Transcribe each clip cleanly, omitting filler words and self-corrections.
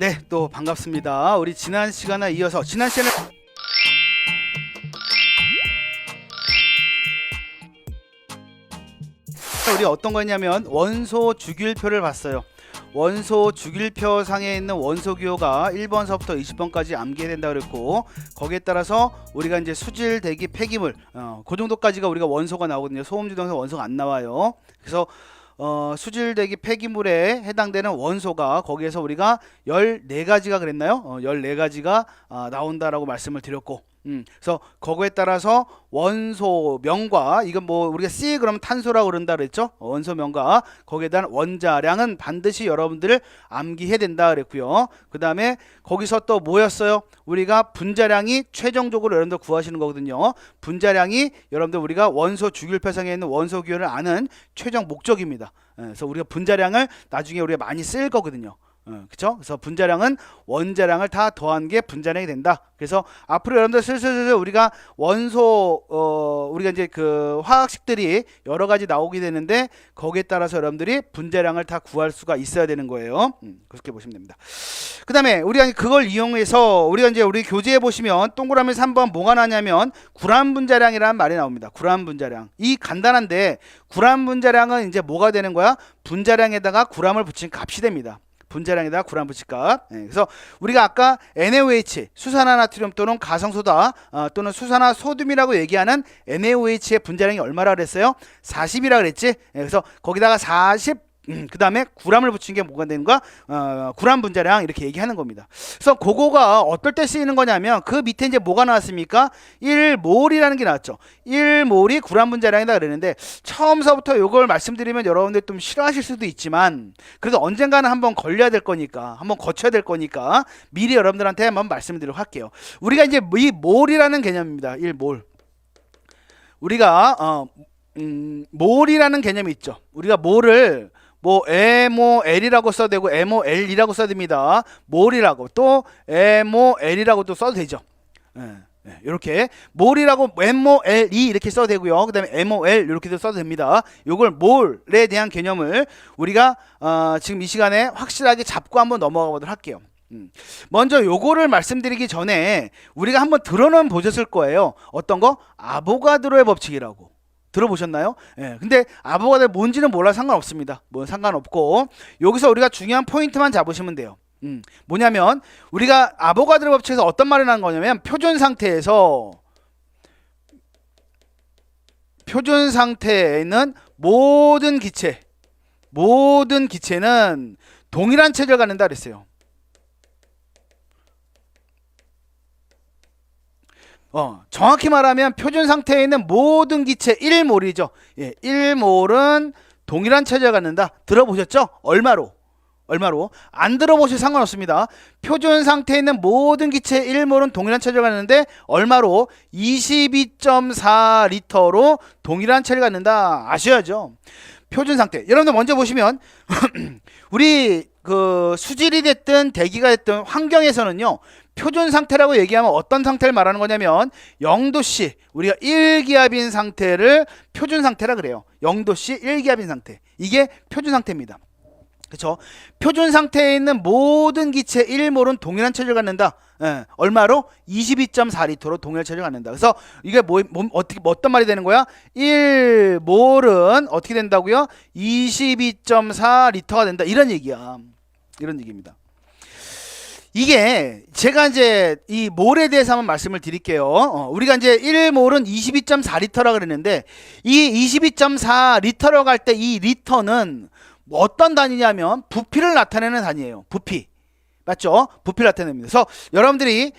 네, 또 반갑습니다. 우리 지난 시간에 이어서 지난 시간에 우리 어떤 거냐면 원소 주기율표를 봤어요. 원소 주기율표 상에 있는 원소 기호가 1번서부터 20번까지 암기해야 된다 그랬고, 거기에 따라서 우리가 이제 수질, 대기, 폐기물 그 정도까지가 우리가 원소가 나오거든요. 소음주동에서 원소가 안 나와요. 그래서 수질, 대기, 폐기물에 해당되는 원소가 거기에서 우리가 14가지가 그랬나요? 14가지가 나온다라고 말씀을 드렸고, 그래서 거기에 따라서 원소명과, 이건 뭐 우리가 C 그러면 탄소라고 그런다 그랬죠. 원소명과 거기에 대한 원자량은 반드시 여러분들 암기해야 된다 그랬고요. 그 다음에 거기서 또 뭐였어요? 우리가 분자량이 최종적으로 여러분들 구하시는 거거든요. 분자량이 여러분들 우리가 원소 주기율표상에 있는 원소 기호를 아는 최종 목적입니다. 그래서 우리가 분자량을 나중에 우리가 많이 쓸 거거든요. 그쵸? 그래서 분자량은 원자량을 다 더한 게 분자량이 된다. 그래서 앞으로 여러분들 슬슬 우리가 원소 우리가 이제 그 화학식들이 여러 가지 나오게 되는데, 거기에 따라서 여러분들이 분자량을 다 구할 수가 있어야 되는 거예요. 그렇게 보시면 됩니다. 그 다음에 우리가 그걸 이용해서 우리가 이제 우리 교재에 보시면 동그라미 3번 뭐가 나냐면 구람 분자량이라는 말이 나옵니다. 구람 분자량. 이 간단한데, 구람 분자량은 이제 뭐가 되는 거야? 분자량에다가 구람을 붙인 값이 됩니다. 분자량에다가 구람 붙일값. 그래서 우리가 아까 NaOH, 수산화나트륨 또는 가성소다 또는 수산화소듐이라고 얘기하는 NaOH의 분자량이 얼마라 그랬어요? 40이라 그랬지. 그래서 거기다가 40 그 다음에 구람을 붙인 게 뭐가 되는가? 구람 분자량 이렇게 얘기하는 겁니다. 그래서 그거가 어떨 때 쓰이는 거냐면, 그 밑에 이제 뭐가 나왔습니까? 1몰이라는 게 나왔죠. 1몰이 구람 분자량이다 그랬는데, 처음서부터 이걸 말씀드리면 여러분들 좀 싫어하실 수도 있지만, 그래도 언젠가는 한번 걸려야 될 거니까, 한번 거쳐야 될 거니까 미리 여러분들한테 한번 말씀드리도록 할게요. 우리가 이제 이 몰이라는 개념입니다. 1몰. 우리가 몰이라는 개념이 있죠. 우리가 몰을 뭐 MOL이라고 써도 되고 MOL이라고 써도 됩니다. 몰이라고 또 MOL이라고 또 써도 되죠. 이렇게 몰이라고 MOLE 이렇게 써도 되고요. 그 다음에 MOL 이렇게도 써도 됩니다. 요걸 몰에 대한 개념을 우리가 지금 이 시간에 확실하게 잡고 한번 넘어가 보도록 할게요. 먼저 요거를 말씀드리기 전에 우리가 한번 들어는 보셨을 거예요. 어떤 거? 아보가드로의 법칙이라고. 들어보셨나요? 근데 아보가드로 뭔지는 몰라 상관없습니다. 뭐 상관없고, 여기서 우리가 중요한 포인트만 잡으시면 돼요. 뭐냐면 우리가 아보가드로 법칙에서 어떤 말이 나는 거냐면, 표준 상태에서 표준 상태에 있는 모든 기체는 동일한 체제를 갖는다 그랬어요. 정확히 말하면 표준 상태에 있는 모든 기체 1몰이죠. 1몰은 동일한 체제를 갖는다. 들어보셨죠? 얼마로? 안 들어보셔도 상관없습니다. 표준 상태에 있는 모든 기체 1몰은 동일한 체제를 갖는데 얼마로? 22.4리터로 동일한 체제를 갖는다. 아셔야죠. 표준 상태. 여러분들 먼저 보시면 우리 그 수질이 됐든 대기가 됐든 환경에서는요, 표준 상태라고 얘기하면 어떤 상태를 말하는 거냐면 0도씨, 우리가 1기압인 상태를 표준 상태라 그래요. 0도씨 1기압인 상태, 이게 표준 상태입니다. 그렇죠? 표준 상태에 있는 모든 기체 1몰은 동일한 체제를 갖는다. 얼마로? 22.4리터로 동일한 체제를 갖는다. 그래서 이게 어떤 말이 되는 거야? 1몰은 어떻게 된다고요? 22.4리터가 된다. 이런 얘기야. 이런 얘기입니다. 이게 제가 이제 이 몰에 대해서 한번 말씀을 드릴게요. 우리가 이제 1몰은 22.4리터라 그랬는데, 이 22.4리터로 갈 때 이 리터는 어떤 단위냐면 부피를 나타내는 단위예요. 부피. 맞죠? 부피를 나타냅니다. 그래서 여러분들이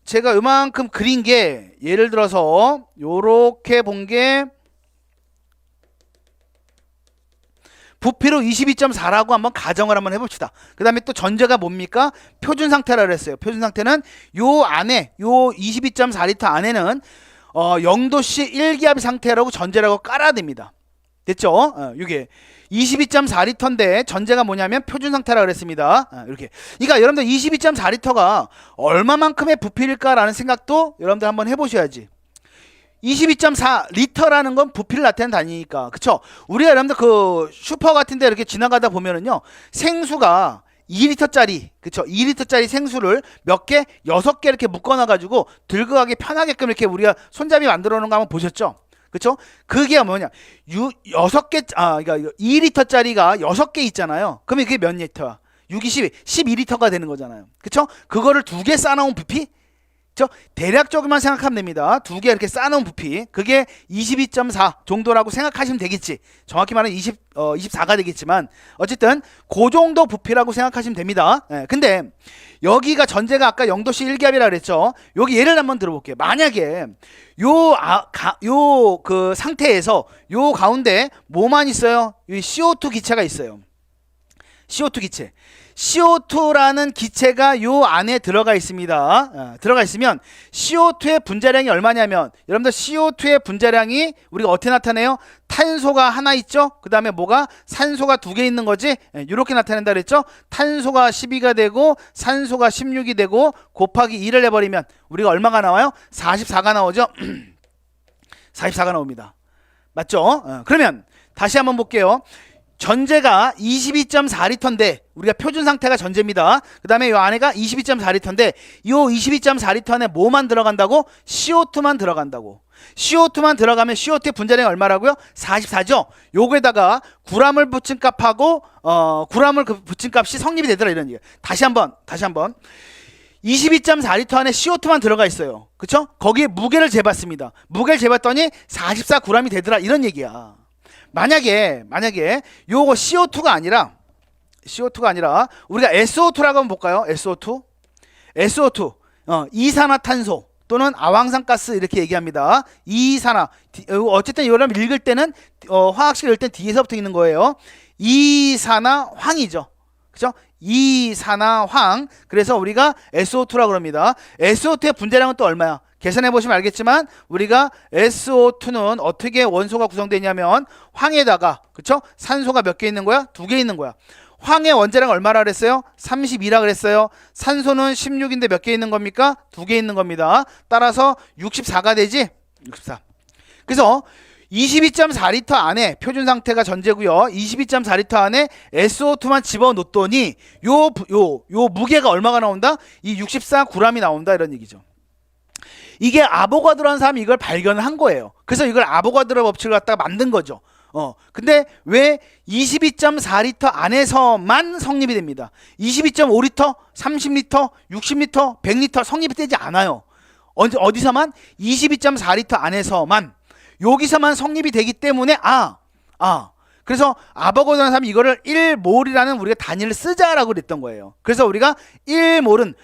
제가 요만큼 그린 게, 예를 들어서 요렇게 본 게 부피로 22.4라고 한번 가정을 한번 해봅시다. 그 다음에 또 전제가 뭡니까? 표준 상태라 그랬어요. 표준 상태는 요 안에, 요 22.4리터 안에는 0도씨 1기압 상태라고 전제라고 깔아야 됩니다. 됐죠? 이게 22.4리터인데 전제가 뭐냐면 표준 상태라 그랬습니다. 이렇게. 그러니까 여러분들 22.4리터가 얼마만큼의 부피일까라는 생각도 여러분들 한번 해보셔야지. 22.4리터라는 건 부피를 나타내는 단위니까. 그쵸? 우리가 여러분들 그 슈퍼 같은 데 이렇게 지나가다 보면은요, 생수가 2리터짜리, 그쵸? 2리터짜리 생수를 몇 개? 6개 이렇게 묶어놔가지고 들고 가기 편하게끔 이렇게 우리가 손잡이 만들어 놓은 거 한번 보셨죠? 그쵸? 그게 뭐냐? 6개, 그러니까 2리터짜리가 6개 있잖아요. 그러면 그게 몇 리터야? 6이 12, 12리터가 되는 거잖아요. 그쵸? 그거를 2개 쌓아놓은 부피? 그쵸? 대략적으로만 생각하면 됩니다. 2개 이렇게 쌓아놓은 부피. 그게 22.4 정도라고 생각하시면 되겠지. 정확히 말하면 24가 되겠지만 어쨌든 그 정도 부피라고 생각하시면 됩니다. 근데 여기가 전제가 아까 0도씨 1기압이라 그랬죠. 여기 예를 한번 들어볼게요. 만약에 요 그 상태에서 요 가운데 뭐만 있어요? 이 CO2 기체가 있어요. CO2 기체. CO2라는 기체가 요 안에 들어가 있습니다. 들어가 있으면 CO2의 분자량이 얼마냐면 여러분들 CO2의 분자량이 우리가 어떻게 나타내요? 탄소가 하나 있죠? 그 다음에 뭐가? 산소가 2개 있는 거지? 이렇게 나타낸다 그랬죠? 탄소가 12가 되고 산소가 16이 되고 곱하기 2를 해버리면 우리가 얼마가 나와요? 44가 나오죠? 44가 나옵니다. 맞죠? 그러면 다시 한번 볼게요. 전제가 22.4리터인데 우리가 표준 상태가 전제입니다. 그 다음에 이 안에가 22.4리터인데 이 22.4리터 안에 뭐만 들어간다고? CO2만 들어간다고. CO2만 들어가면 CO2의 분자량이 얼마라고요? 44죠. 요거에다가 구람을 붙인 값하고 구람을 붙인 값이 성립이 되더라 이런 얘기예요. 다시 한번 22.4리터 안에 CO2만 들어가 있어요. 그쵸? 거기에 무게를 재봤습니다. 무게를 재봤더니 44g이 되더라 이런 얘기야. 만약에 요거 CO2가 아니라 우리가 SO2라고 한번 볼까요? SO2 이산화탄소 또는 아황산가스 이렇게 얘기합니다. 이산화 어쨌든 이걸 읽을 때는 화학식 읽을 땐 뒤에서부터 읽는 거예요. 이산화황이죠. 그죠? 이산화황. 그래서 우리가 SO2라고 합니다. SO2의 분자량은 또 얼마야? 계산해 보시면 알겠지만 우리가 SO2는 어떻게 원소가 구성되냐면 황에다가 그쵸? 산소가 몇 개 있는 거야? 2개 있는 거야. 황의 원자량 얼마라 그랬어요? 32라 그랬어요. 산소는 16인데 몇 개 있는 겁니까? 2개 있는 겁니다. 따라서 64가 되지? 64. 그래서 22.4리터 안에 표준 상태가 전제고요. 22.4리터 안에 SO2만 집어넣었더니 요 무게가 얼마가 나온다? 이 64g이 나온다 이런 얘기죠. 이게 아보가드로라는 사람이 이걸 발견한 거예요. 그래서 이걸 아보가드로 법칙을 갖다가 만든 거죠. 근데 왜 22.4리터 안에서만 성립이 됩니다. 22.5리터, 30리터, 60리터, 100리터 성립이 되지 않아요. 어디서만? 22.4리터 안에서만. 여기서만 성립이 되기 때문에 그래서 아보가드로라는 사람이 이거를 1몰이라는 우리가 단위를 쓰자라고 그랬던 거예요. 그래서 우리가 1몰은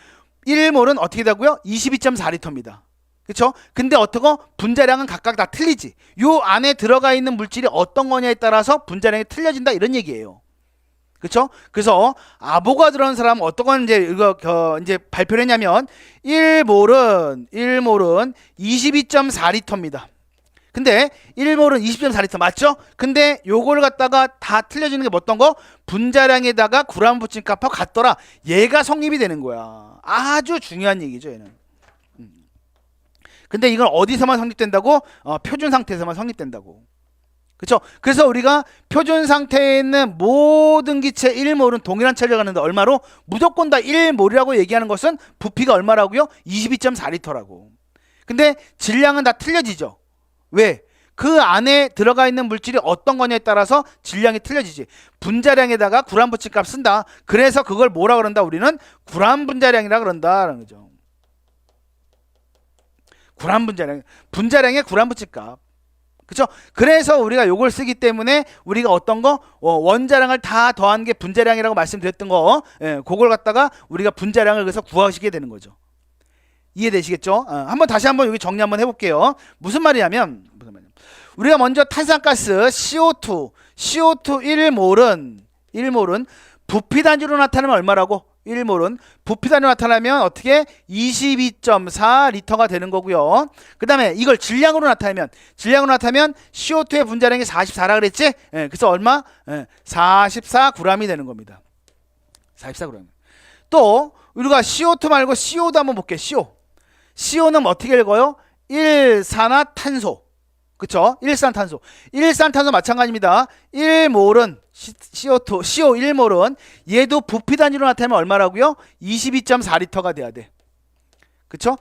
어떻게 되고요? 22.4리터입니다. 그쵸? 근데 어떻고 분자량은 각각 다 틀리지. 요 안에 들어가 있는 물질이 어떤 거냐에 따라서 분자량이 틀려진다 이런 얘기예요. 그쵸? 그래서 아보가드로라는 사람은 어떤 건 이제 발표를 했냐면 1몰은 22.4리터입니다. 근데 1몰은 20.4리터 맞죠? 근데 요걸 갖다가 다 틀려지는 게 어떤 거? 분자량에다가 구람 붙인 값하고 같더라. 얘가 성립이 되는 거야. 아주 중요한 얘기죠 얘는. 근데 이건 어디서만 성립된다고? 표준 상태에서만 성립된다고. 그쵸? 그래서 우리가 표준 상태에 있는 모든 기체 1몰은 동일한 체를 가는데 얼마로? 무조건 다 1몰이라고 얘기하는 것은 부피가 얼마라고요? 22.4리터라고. 근데 질량은 다 틀려지죠. 왜? 그 안에 들어가 있는 물질이 어떤 거냐에 따라서 질량이 틀려지지. 분자량에다가 구람 붙인 값 쓴다. 그래서 그걸 뭐라 그런다? 우리는 구람 분자량이라 그런다라는 거죠. 구람 분자량의 구람 붙인 값. 그쵸? 그래서 우리가 요걸 쓰기 때문에 우리가 어떤 거? 원자량을 다 더한 게 분자량이라고 말씀드렸던 거. 그걸 갖다가 우리가 분자량을 그래서 구하시게 되는 거죠. 이해되시겠죠? 다시 한번 여기 정리 한번 해볼게요. 무슨 말이냐면 우리가 먼저 탄산가스 CO2 1몰은 부피 단위로 나타나면 얼마라고? 1몰은 부피 단위로 나타나면 어떻게? 22.4리터가 되는 거고요. 그 다음에 이걸 질량으로 나타내면 CO2의 분자량이 44라 그랬지? 그래서 얼마? 44g이 되는 겁니다. 44g. 또 우리가 CO2 말고 CO도 한번 볼게요. CO는 어떻게 읽어요? 일산화탄소. 그쵸? 일산탄소 마찬가지입니다. 1몰은 CO2, CO 1몰은 얘도 부피 단위로 나타내면 얼마라고요? 22.4리터가 돼야 돼. 그쵸?